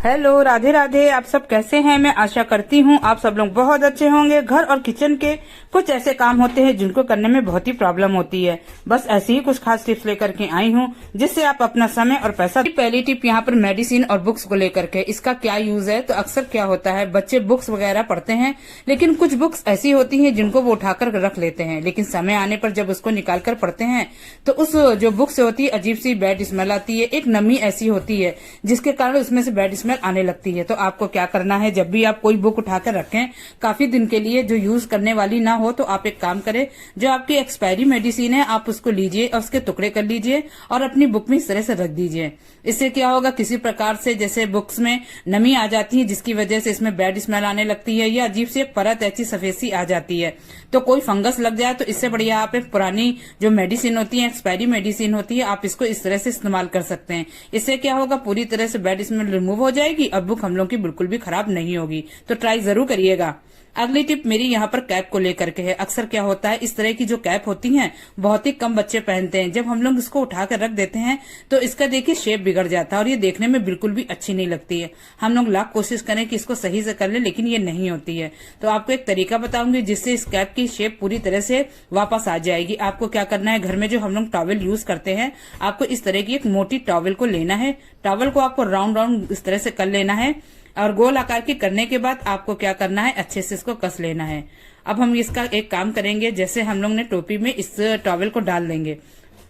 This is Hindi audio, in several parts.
हेलो, राधे राधे। आप सब कैसे हैं? मैं आशा करती हूँ आप सब लोग बहुत अच्छे होंगे। घर और किचन के कुछ ऐसे काम होते हैं जिनको करने में बहुत ही प्रॉब्लम होती है। बस ऐसी ही कुछ खास टिप्स लेकर के आई हूँ जिससे आप अपना समय और पैसा। पहली टिप यहाँ पर मेडिसिन और बुक्स को लेकर के, इसका क्या यूज है। तो अक्सर क्या होता है, बच्चे बुक्स वगैरह पढ़ते हैं, लेकिन कुछ बुक्स ऐसी होती है जिनको वो उठाकर रख लेते हैं, लेकिन समय आने पर जब उसको निकाल कर पढ़ते हैं तो उस जो बुक से होती है अजीब सी बैड स्मेल आती है। एक नमी ऐसी होती है जिसके कारण उसमें से बैड स्मेल आने लगती है। तो आपको क्या करना है, जब भी आप कोई बुक उठाकर रखें काफी दिन के लिए जो यूज करने वाली ना हो, तो आप एक काम करें, जो आपकी एक्सपायरी मेडिसिन है आप उसको लीजिए और उसके टुकड़े कर लीजिए और अपनी बुक में इस तरह से रख दीजिए। इससे क्या होगा, किसी प्रकार से जैसे बुक्स में नमी आ जाती है जिसकी वजह से इसमें बैड स्मेल आने लगती है या अजीब सी परत ऐसी सफेद सी आ जाती है, तो कोई फंगस लग जाए, तो इससे बढ़िया आप एक पुरानी जो मेडिसिन होती है, एक्सपायरी मेडिसिन होती है, आप इसको इस तरह से इस्तेमाल कर सकते हैं। इससे क्या होगा, पूरी तरह से बैड स्मेल रिमूव हो जाएगी और बुक हम लोग की बिल्कुल भी खराब नहीं होगी। तो ट्राई जरूर करिएगा। अगली टिप मेरी यहाँ पर कैप को लेकर के है। अक्सर क्या होता है, इस तरह की जो कैप होती हैं बहुत ही कम बच्चे पहनते हैं। जब हम लोग इसको उठा कर रख देते हैं तो इसका देखिए शेप बिगड़ जाता है और ये देखने में बिल्कुल भी अच्छी नहीं लगती है। हम लोग लाख कोशिश करें कि इसको सही से कर ले, लेकिन ये नहीं होती है। तो आपको एक तरीका बताऊंगी जिससे इस कैप की शेप पूरी तरह से वापस आ जाएगी। आपको क्या करना है, घर में जो हम लोग टॉवल यूज करते हैं, आपको इस तरह की एक मोटी टॉवल को लेना है। टॉवल को आपको राउंड राउंड इस तरह से कर लेना है और गोल आकार की करने के बाद आपको क्या करना है, अच्छे से इसको कस लेना है। अब हम इसका एक काम करेंगे, जैसे हम लोग ने टोपी में इस टॉवल को डाल देंगे।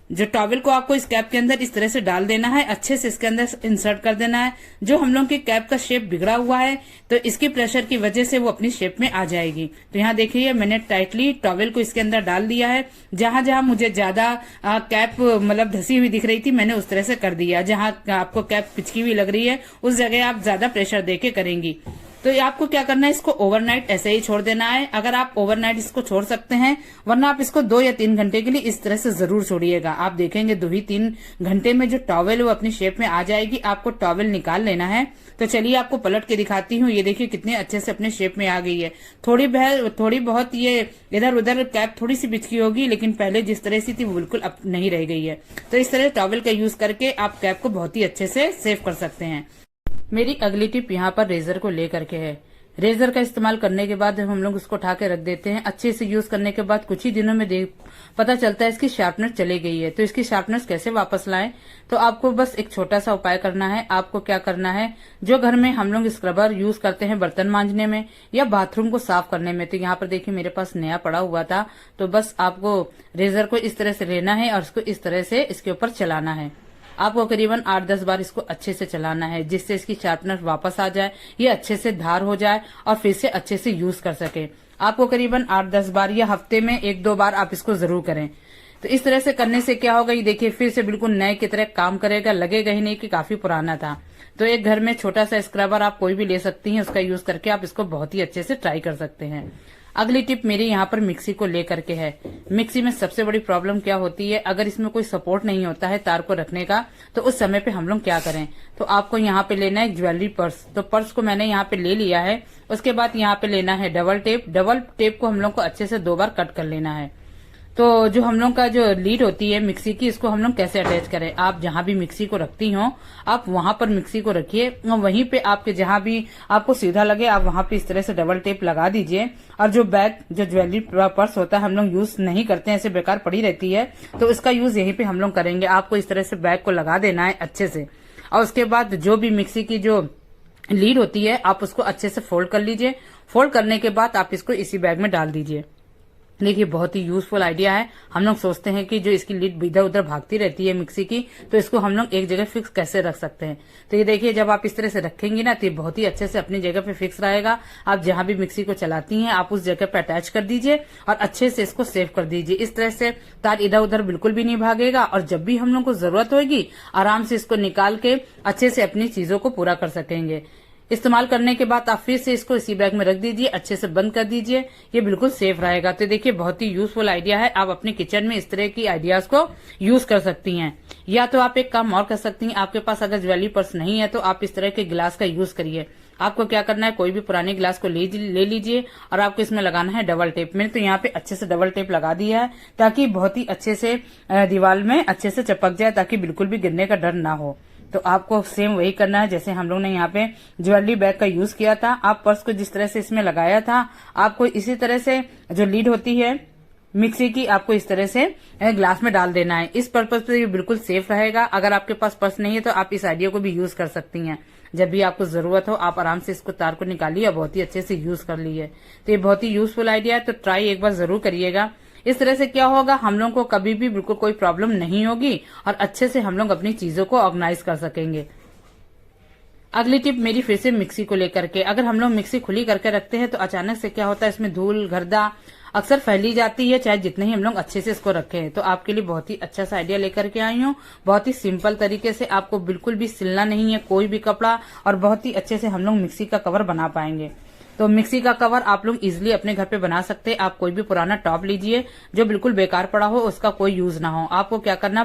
जो टॉवल को आपको इस कैप के अंदर इस तरह से डाल देना है, अच्छे से इसके अंदर इंसर्ट कर देना है। जो हम लोग की कैप का शेप बिगड़ा हुआ है तो इसकी प्रेशर की वजह से वो अपनी शेप में आ जाएगी। तो यहाँ देखिए मैंने टाइटली टॉवल को इसके अंदर डाल दिया है। जहां जहां मुझे ज्यादा कैप मतलब धसी हुई दिख रही थी, मैंने उस तरह से कर दिया। जहां आपको कैप पिचकी हुई लग रही है उस जगह आप ज्यादा प्रेशर देके करेंगी। तो आपको क्या करना है, इसको ओवरनाइट ऐसे ही छोड़ देना है। अगर आप ओवरनाइट इसको छोड़ सकते हैं, वरना आप इसको 2 या 3 घंटे के लिए इस तरह से जरूर छोड़िएगा। आप देखेंगे 2 ही 3 घंटे में जो टॉवल है वो अपनी शेप में आ जाएगी। आपको टॉवल निकाल लेना है। तो चलिए आपको पलट के दिखाती हूँ। ये देखिए कितने अच्छे से अपने शेप में आ गई है। थोड़ी बहुत ये इधर उधर कैप थोड़ी सी बिचकी होगी, लेकिन पहले जिस तरह से थी वो बिल्कुल अब नहीं रह गई है। तो इस तरह टॉवल का यूज करके आप कैप को बहुत ही अच्छे से सेव कर सकते हैं। मेरी अगली टिप यहाँ पर रेजर को लेकर के है। रेजर का इस्तेमाल करने के बाद हम लोग उसको उठा के रख देते हैं। अच्छे से यूज करने के बाद कुछ ही दिनों में पता चलता है इसकी शार्पनेस चली गई है। तो इसकी शार्पनेस कैसे वापस लाएं, तो आपको बस एक छोटा सा उपाय करना है। आपको क्या करना है, जो घर में हम लोग स्क्रबर यूज करते हैं बर्तन मांजने में या बाथरूम को साफ करने में, तो यहाँ पर देखिए मेरे पास नया पड़ा हुआ था। तो बस आपको रेजर को इस तरह से लेना है और इसको इस तरह से इसके ऊपर चलाना है। आपको करीबन 8-10 बार इसको अच्छे से चलाना है, जिससे इसकी शार्पनेस वापस आ जाए, ये अच्छे से धार हो जाए और फिर से अच्छे से यूज कर सके। आपको करीबन 8-10 बार या हफ्ते में 1-2 बार आप इसको जरूर करें। तो इस तरह से करने से क्या होगा, ये देखिए फिर से बिल्कुल नए की तरह काम करेगा, लगेगा ही नहीं कि काफी पुराना था। तो एक घर में छोटा सा स्क्रबर आप कोई भी ले सकती हैं, उसका यूज करके आप इसको बहुत ही अच्छे से ट्राई कर सकते हैं। अगली टिप मेरी यहाँ पर मिक्सी को लेकर के है। मिक्सी में सबसे बड़ी प्रॉब्लम क्या होती है, अगर इसमें कोई सपोर्ट नहीं होता है तार को रखने का, तो उस समय पे हम लोग क्या करें। तो आपको यहाँ पे लेना है ज्वेलरी पर्स। तो पर्स को मैंने यहाँ पे ले लिया है। उसके बाद यहाँ पे लेना है डबल टेप। डबल टेप को हम लोग को अच्छे से 2 बार कट कर लेना है। तो जो हम लोग का जो लीड होती है मिक्सी की, इसको हम लोग कैसे अटैच करें। आप जहां भी मिक्सी को रखती हो आप वहां पर मिक्सी को रखिए और वहीं पे आपके जहां भी आपको सीधा लगे आप वहां पे इस तरह से डबल टेप लगा दीजिए। और जो बैग जो ज्वेलरी पर्स होता है हम लोग यूज नहीं करते हैं, ऐसे बेकार पड़ी रहती है, तो इसका यूज यहीं पे हम लोग करेंगे। आपको इस तरह से बैग को लगा देना है अच्छे से और उसके बाद जो भी मिक्सी की जो लीड होती है आप उसको अच्छे से फोल्ड कर लीजिए। फोल्ड करने के बाद आप इसको इसी बैग में डाल दीजिए। देखिए बहुत ही यूजफुल आइडिया है। हम लोग सोचते हैं कि जो इसकी लीड इधर उधर भागती रहती है मिक्सी की, तो इसको हम लोग एक जगह फिक्स कैसे रख सकते हैं। तो ये देखिए जब आप इस तरह से रखेंगी ना तो ये बहुत ही अच्छे से अपनी जगह पे फिक्स रहेगा। आप जहां भी मिक्सी को चलाती हैं आप उस जगह पे अटैच कर दीजिए और अच्छे से इसको सेव कर दीजिए। इस तरह से तार इधर उधर बिल्कुल भी नहीं भागेगा और जब भी हम लोग को जरूरत होगी आराम से इसको निकाल के अच्छे से अपनी चीजों को पूरा कर सकेंगे। इस्तेमाल करने के बाद आप फिर से इसको इसी बैग में रख दीजिए, अच्छे से बंद कर दीजिए, ये बिल्कुल सेफ रहेगा। तो देखिए बहुत ही यूजफुल आइडिया है। आप अपने किचन में इस तरह की आइडियाज को यूज कर सकती हैं। या तो आप एक काम और कर सकती हैं, आपके पास अगर ज्वेलरी पर्स नहीं है तो आप इस तरह के गिलास का यूज करिए। आपको क्या करना है, कोई भी पुराने गिलास को ले लीजिए और आपको इसमें लगाना है डबल टेप। मैंने तो यहाँ पे अच्छे से डबल टेप लगा दिया है ताकि बहुत ही अच्छे से दीवार में अच्छे से चिपक जाए, ताकि बिल्कुल भी गिरने का डर ना हो। तो आपको सेम वही करना है जैसे हम लोग ने यहाँ पे ज्वेलरी बैग का यूज किया था। आप पर्स को जिस तरह से इसमें लगाया था, आपको इसी तरह से जो लीड होती है मिक्सी की, आपको इस तरह से ग्लास में डाल देना है। इस पर्पज से ये बिल्कुल सेफ रहेगा। अगर आपके पास पर्स नहीं है तो आप इस आइडिया को भी यूज कर सकती हैं। जब भी आपको जरूरत हो आप आराम से इसको तार को निकालिए और बहुत ही अच्छे से यूज कर लीजिए। तो ये बहुत ही यूजफुल आइडिया है, तो ट्राई एक बार जरूर करिएगा। इस तरह से क्या होगा, हम लोग को कभी भी बिल्कुल कोई प्रॉब्लम नहीं होगी और अच्छे से हम लोग अपनी चीजों को ऑर्गेनाइज कर सकेंगे। अगली टिप मेरी फिर से मिक्सी को लेकर के, अगर हम लोग मिक्सी खुली करके रखते हैं तो अचानक से क्या होता है, इसमें धूल गर्दा अक्सर फैली जाती है, चाहे जितने ही हम लोग अच्छे से इसको रखें। तो आपके लिए बहुत ही अच्छा सा आइडिया लेकर के आई हूँ। बहुत ही सिंपल तरीके से, आपको बिल्कुल भी सिलना नहीं है कोई भी कपड़ा, और बहुत ही अच्छे से हम लोग मिक्सी का कवर बना पाएंगे। तो मिक्सी का कवर आप लोग इजिली अपने घर पे बना सकते हैं। आप कोई भी पुराना टॉप लीजिए जो बिल्कुल बेकार पड़ा हो, उसका कोई यूज ना हो। आपको क्या करना,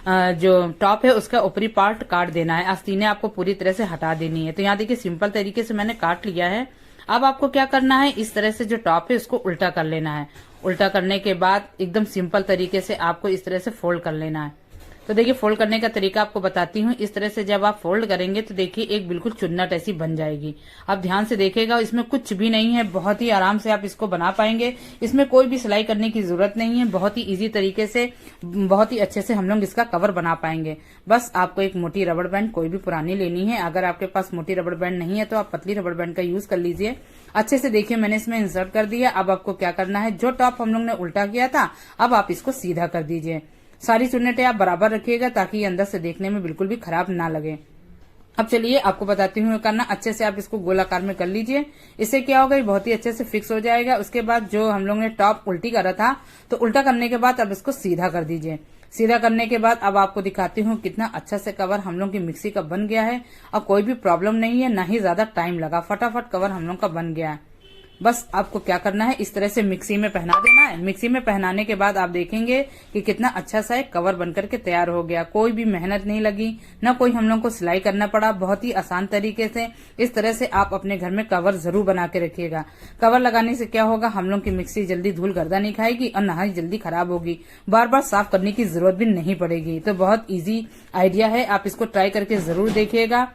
जो टॉप है उसका ऊपरी पार्ट काट देना है, आस्तीनें आपको पूरी तरह से हटा देनी है। तो यहाँ देखिए सिंपल तरीके से मैंने काट लिया है। अब आपको क्या करना है, इस तरह से जो टॉप है उसको उल्टा कर लेना है। उल्टा करने के बाद एकदम सिंपल तरीके से आपको इस तरह से फोल्ड कर लेना है। तो देखिए फोल्ड करने का तरीका आपको बताती हूँ। इस तरह से जब आप फोल्ड करेंगे तो देखिए एक बिल्कुल चुन्नट ऐसी बन जाएगी। आप ध्यान से देखिएगा, इसमें कुछ भी नहीं है, बहुत ही आराम से आप इसको बना पाएंगे। इसमें कोई भी सिलाई करने की जरूरत नहीं है, बहुत ही इजी तरीके से, बहुत ही अच्छे से हम लोग इसका कवर बना पाएंगे। बस आपको एक मोटी रबड़ बैंड कोई भी पुरानी लेनी है। अगर आपके पास मोटी रबड़ बैंड नहीं है तो आप पतली रबड़ बैंड का यूज कर लीजिए। अच्छे से देखिए मैंने इसमें इंसर्ट कर दिया। अब आपको क्या करना है, जो टॉप हम लोग ने उल्टा किया था अब आप इसको सीधा कर दीजिए। सारी चुन्नटें आप बराबर रखिएगा ताकि ये अंदर से देखने में बिल्कुल भी खराब ना लगे। अब चलिए आपको बताती हूँ करना। अच्छे से आप इसको गोलाकार में कर लीजिए। इससे क्या होगा, ये बहुत ही अच्छे से फिक्स हो जाएगा। उसके बाद जो हम लोग ने टॉप उल्टी करा था, तो उल्टा करने के बाद अब इसको सीधा कर दीजिए। सीधा करने के बाद अब आपको दिखाती हूँ कितना अच्छा से कवर हम लोग की मिक्सी का बन गया है। और कोई भी प्रॉब्लम नहीं है, ना ही ज्यादा टाइम लगा, फटाफट कवर हम लोग का बन गया है। बस आपको क्या करना है, इस तरह से मिक्सी में पहना देना है। मिक्सी में पहनाने के बाद आप देखेंगे कि कितना अच्छा सा एक कवर बनकर के तैयार हो गया। कोई भी मेहनत नहीं लगी, ना कोई हम लोग को सिलाई करना पड़ा। बहुत ही आसान तरीके से इस तरह से आप अपने घर में कवर जरूर बना के रखिएगा। कवर लगाने से क्या होगा, हम लोग की मिक्सी जल्दी धूल गर्दा नहीं खाएगी और ना ही जल्दी खराब होगी। बार बार साफ करने की जरूरत भी नहीं पड़ेगी। तो बहुत ईजी आइडिया है, आप इसको ट्राई करके जरूर देखिएगा।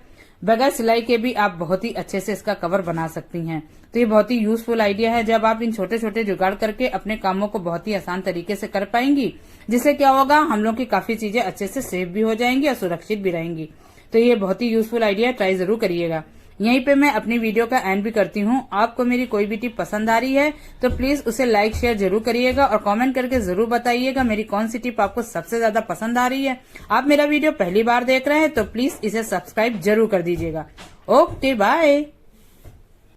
बगैर सिलाई के भी आप बहुत ही अच्छे से इसका कवर बना सकती हैं। तो ये बहुत ही यूजफुल आइडिया है, जब आप इन छोटे छोटे जुगाड़ करके अपने कामों को बहुत ही आसान तरीके से कर पाएंगी, जिससे क्या होगा, हम लोग की काफी चीजें अच्छे से सेफ भी हो जाएंगी और सुरक्षित भी रहेंगी। तो ये बहुत ही यूजफुल आइडिया है, ट्राई जरूर करिएगा। यहीं पे मैं अपनी वीडियो का एंड भी करती हूँ। आपको मेरी कोई भी टिप पसंद आ रही है तो प्लीज उसे लाइक शेयर जरूर करिएगा और कमेंट करके जरूर बताइएगा मेरी कौन सी टिप आपको सबसे ज्यादा पसंद आ रही है। आप मेरा वीडियो पहली बार देख रहे हैं तो प्लीज इसे सब्सक्राइब जरूर कर दीजिएगा। Okay bye.